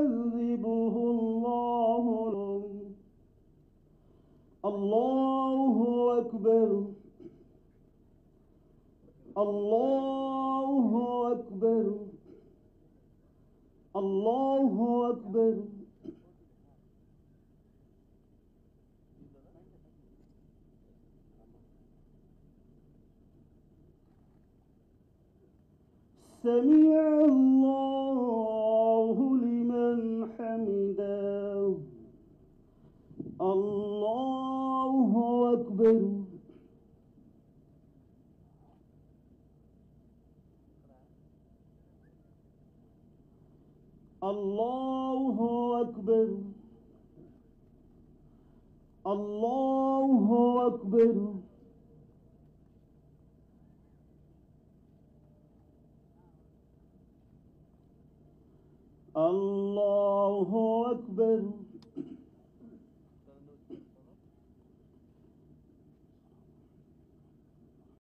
يعذبه الله. الله أكبر الله أكبر الله أكبر. سمع الله لمن حمده. الله أكبر الله أكبر الله أكبر. الله أكبر.